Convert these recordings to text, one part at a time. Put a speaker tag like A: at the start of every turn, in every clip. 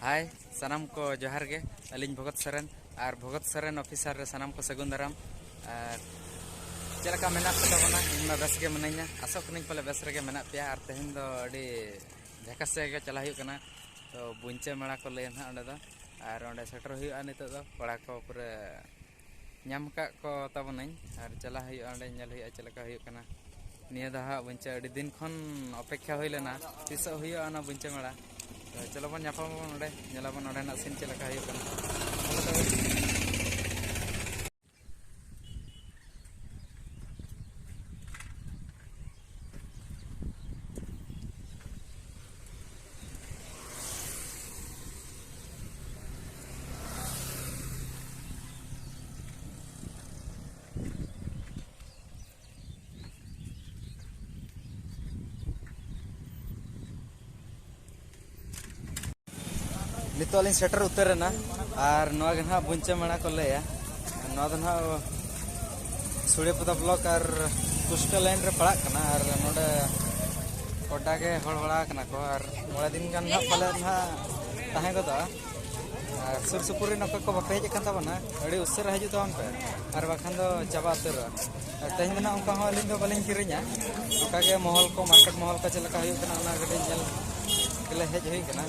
A: हाय सानाम को जोहार गे अलिंग भगत सरन और भगत सरन ऑफिसर रे सानाम को सगुन दाराम और चलका मेना पताबना इनमा बेस गे मनाइना आसो कनिं पले बेस रे गे मेना पिया और तेहन दो अडी झकास से गे चला हुई कना तो बुंचे मेला को ले ना ओंडे दो और ओंडे सेटर हुई नितो दो पड़ा को पूरे नाम का को तबनाई और चला हुई ओंडे नेल हुई चलका हुई कना निया दहा बुंचे अडी दिन खन अपेक्षा हुई लेना तिस हुई ना बुंचे मेला चलो बन नापाम नोडे नेलाबन नोडे ना सीन चलका हुई कना नितो अलिंग सेटर उतरना और नवा गना बुंचे मेला को लेया नवा दना सूर्यपदा ब्लॉक और कुष्टा लाइन रे पड़ा कना और नोडे कोटा के हड़ बड़ा कना को और मोड़ा दिन गान ना पले ना ताहे को दा सुर सुपुरी नका को बापे हेज कन ताबना अड़ी उसर हजू तो पे और बखान दो चाबा उतर तेहन ना उनका हो अलिंग दो बलिंग किरिया ओका के महल को मार्केट महल का चलका हुई कना ना गडी जल केले हेज हुई कना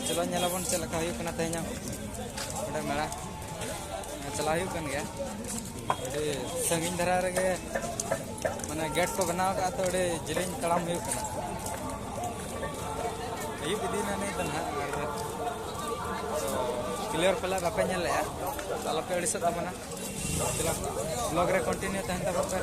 A: चलो नेलाबन चलका हुई कना तेहना ओडे मेला चला हुई कन गया अडी संगिन धरा रे माने गेट को बनाव का तो अडी जिलिंग तड़ाम हुई कना अयुब दिन ने तन्हा क्लियर पला बापे नेले चलो पे अड़ी सता बना चलो ब्लॉग रे कंटिन्यू तहन ता बापे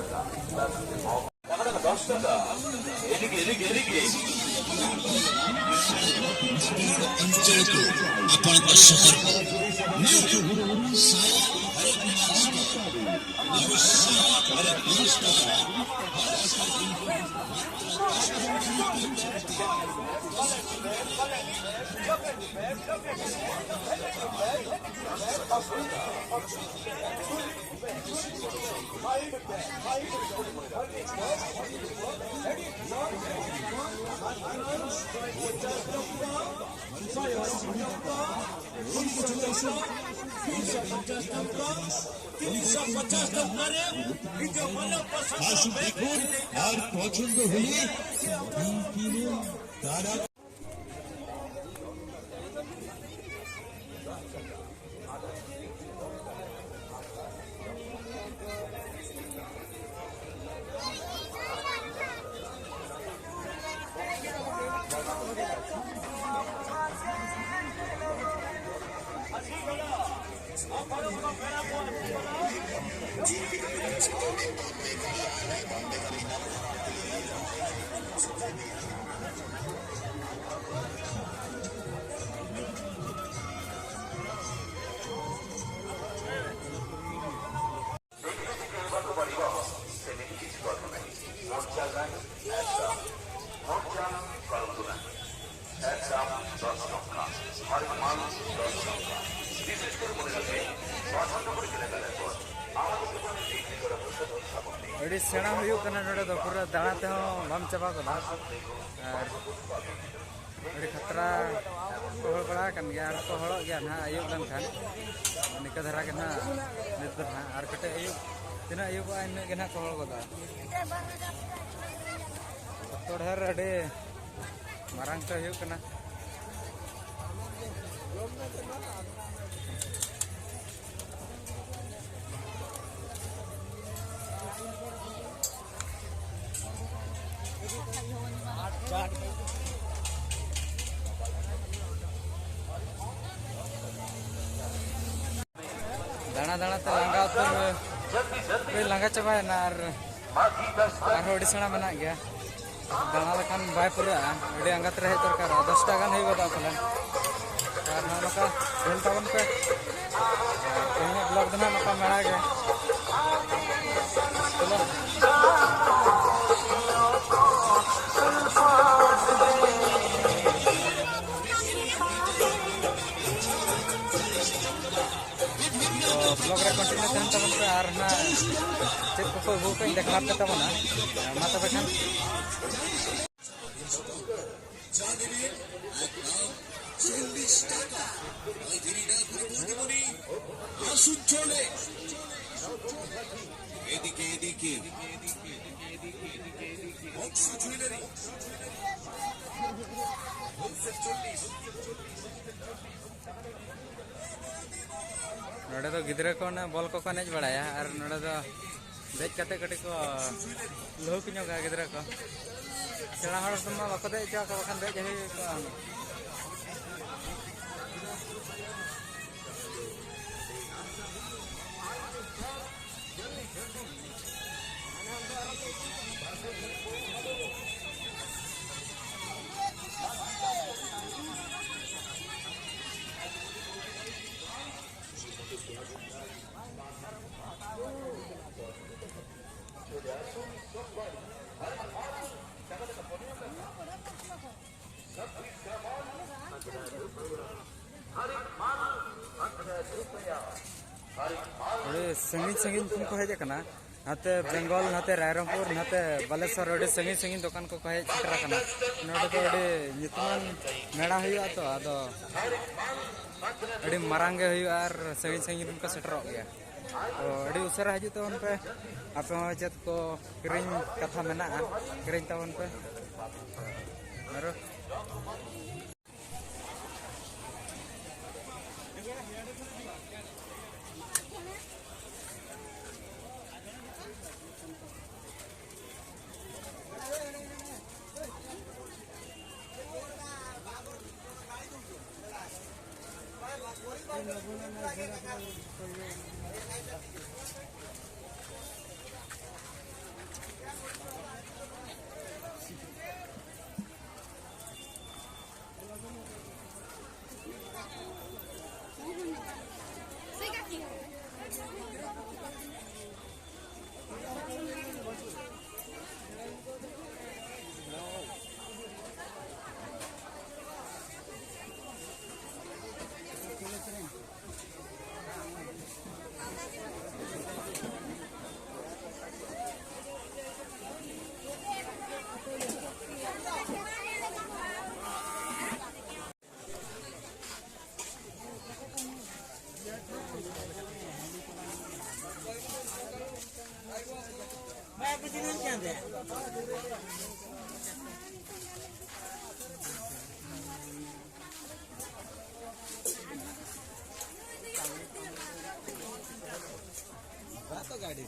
B: और पसंद हुई
A: अड़ी सेना हुई कना नोडे दो पूरा दाना ते हो बम चाबा को दा और अड़ी खतरा को हड़ बड़ा कन गया और को हड़ो गया ना अयुब गन खान निका धरा के ना नित ना और कटे अयुब तिना अयुब आइन के ना को हड़ को दा तो ढेर अड़ी मारंग तो हुई कना दाना दाना ते लांगा उतर लांगा चाबाय ना और अड़ी सेना बना गया दाना लेखान बाय पूरा अड़ी अंगात रे दरकार 10 टाका नहीं बता फलन और नका हेल तावन पे कहीं ब्लॉग दना नका मेला गया चलो ब्लॉग रे कंटिन्यू तहन तबन पे और ना चेक को वो पे देखला पे तबना मा तबे खान
B: 40 টাকা ওই দেরি না করে বৌদিমণি আসুন চলে এদিকে এদিকে বংশ জুয়েলারি হোলসেল 40
A: नोड़े तो गिद्रे को ना बॉल को एज बड़ाया और नोड़े तो देख कते कटे को लहुक ᱧᱚᱜᱟ गिद्रे को सेड़ा हर समा बाको दे जा को खान दे जही को संगीन संगीन तुम को हेज कना नाते बेंगल नाते रायरंगपुर नाते बालेश्वर अड़ी संगीन संगीन दुकान को हेज सेटरा कना नोडे तो अड़ी नितमान मेड़ा हुआ तो आदो अड़ी मारांग गे हुआ और संगीन संगीन तुम को सेटरो गया तो अड़ी उसरा हजू तो उन पे आपे हो चेत को किरिंग कथा मेना किरिंग तावन पे मारो गाड़ी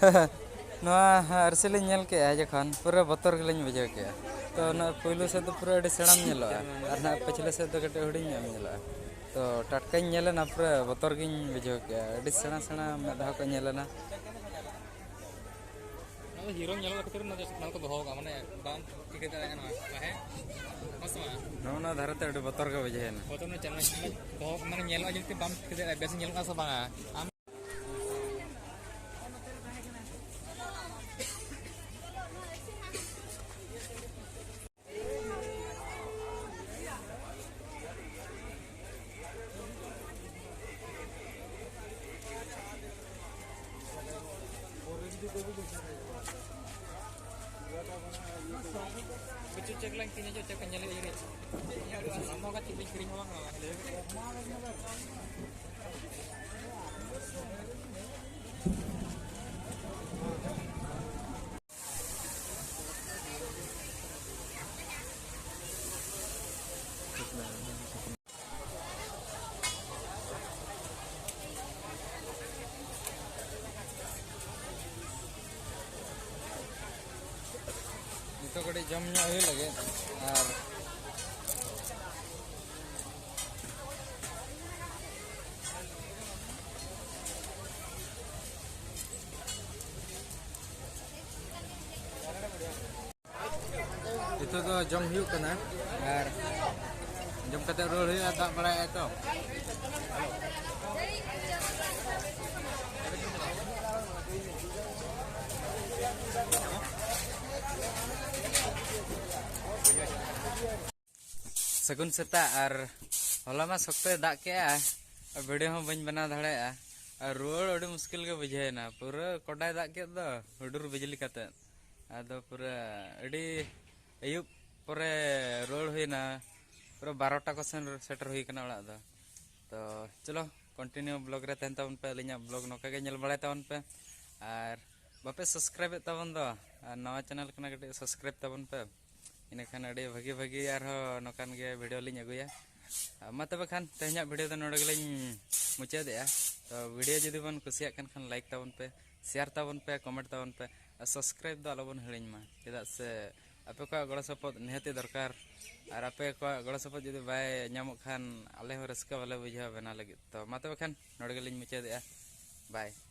A: नवा आरसी लिंग नेल के जखन पूरा बतर गेलिंग बुझाव के तो ना पहिलो से तो पूरा अड़ी सेड़ाम नेलोआ और ना पछले से तो कटे हुडिंग नेलोआ तो टटकाኝ नेलेना पूरा बतर गिंग बुझाव के अड़ी सेड़ा सेड़ा मेधा को नेलेना
C: हीरो nyelo खातिर ना जैसे नाल को दोहो का माने बाम टिके दा ना है मसमा
A: नौना धारते अड़ी बतर के बुझाएना
C: फोटो में चैनल दोहो माने nyelo जल्दी बाम टिके दा बेस nyelo का सब आम Bicu cek lang tinya jo cek nyele iri. Lama ka tibi kering awang lah.
A: तो कड़ी जम हुई लगे और itu तो जम हुई कना और जम कते रोल हुई दाग बड़ाय तो सगुन सेता और होला मा सख्त दाग के वीडियो हम बन बना दाड़े और रोड अड़ी मुश्किल के बुझेना पूरा कोडाय दाग के दो हुडुर बिजली कते आदो पूरा अड़ी अयुब पूरे रोड हुईना पूरा 12टा को सेटर हुई कना ओड़ा दो तो चलो कंटिन्यू ब्लॉग रे तहन तबन पे लिया ब्लॉग नोका के नेल बड़ाय तबन पे और बापे सब्सक्राइब तबन दो और नवा चैनल कना कटे सब्सक्राइब तबन पे इनखान अड़ी भागी भागी नौकान के वीडियो लिंग अगुया मा तबे खान तेहना वीडियो तो नोडे गेलिंग मुचादेया तो वीडियो जुदी बन कुसिया खान लाइक तबन पे शेयर तबन पे कमेंट तबन पे सब्सक्राइब दो आलोबन हिड़िंग मा चेदा से आपे को गड़ सपोर्ट निहाती दरकार और आपे को गड़ सपोर्ट जुदी बाय नामो खान आले हो रस्का वाले बुझा बना लगी तो मा तबे खान नोडे गेलिंग मुचादेया बाय।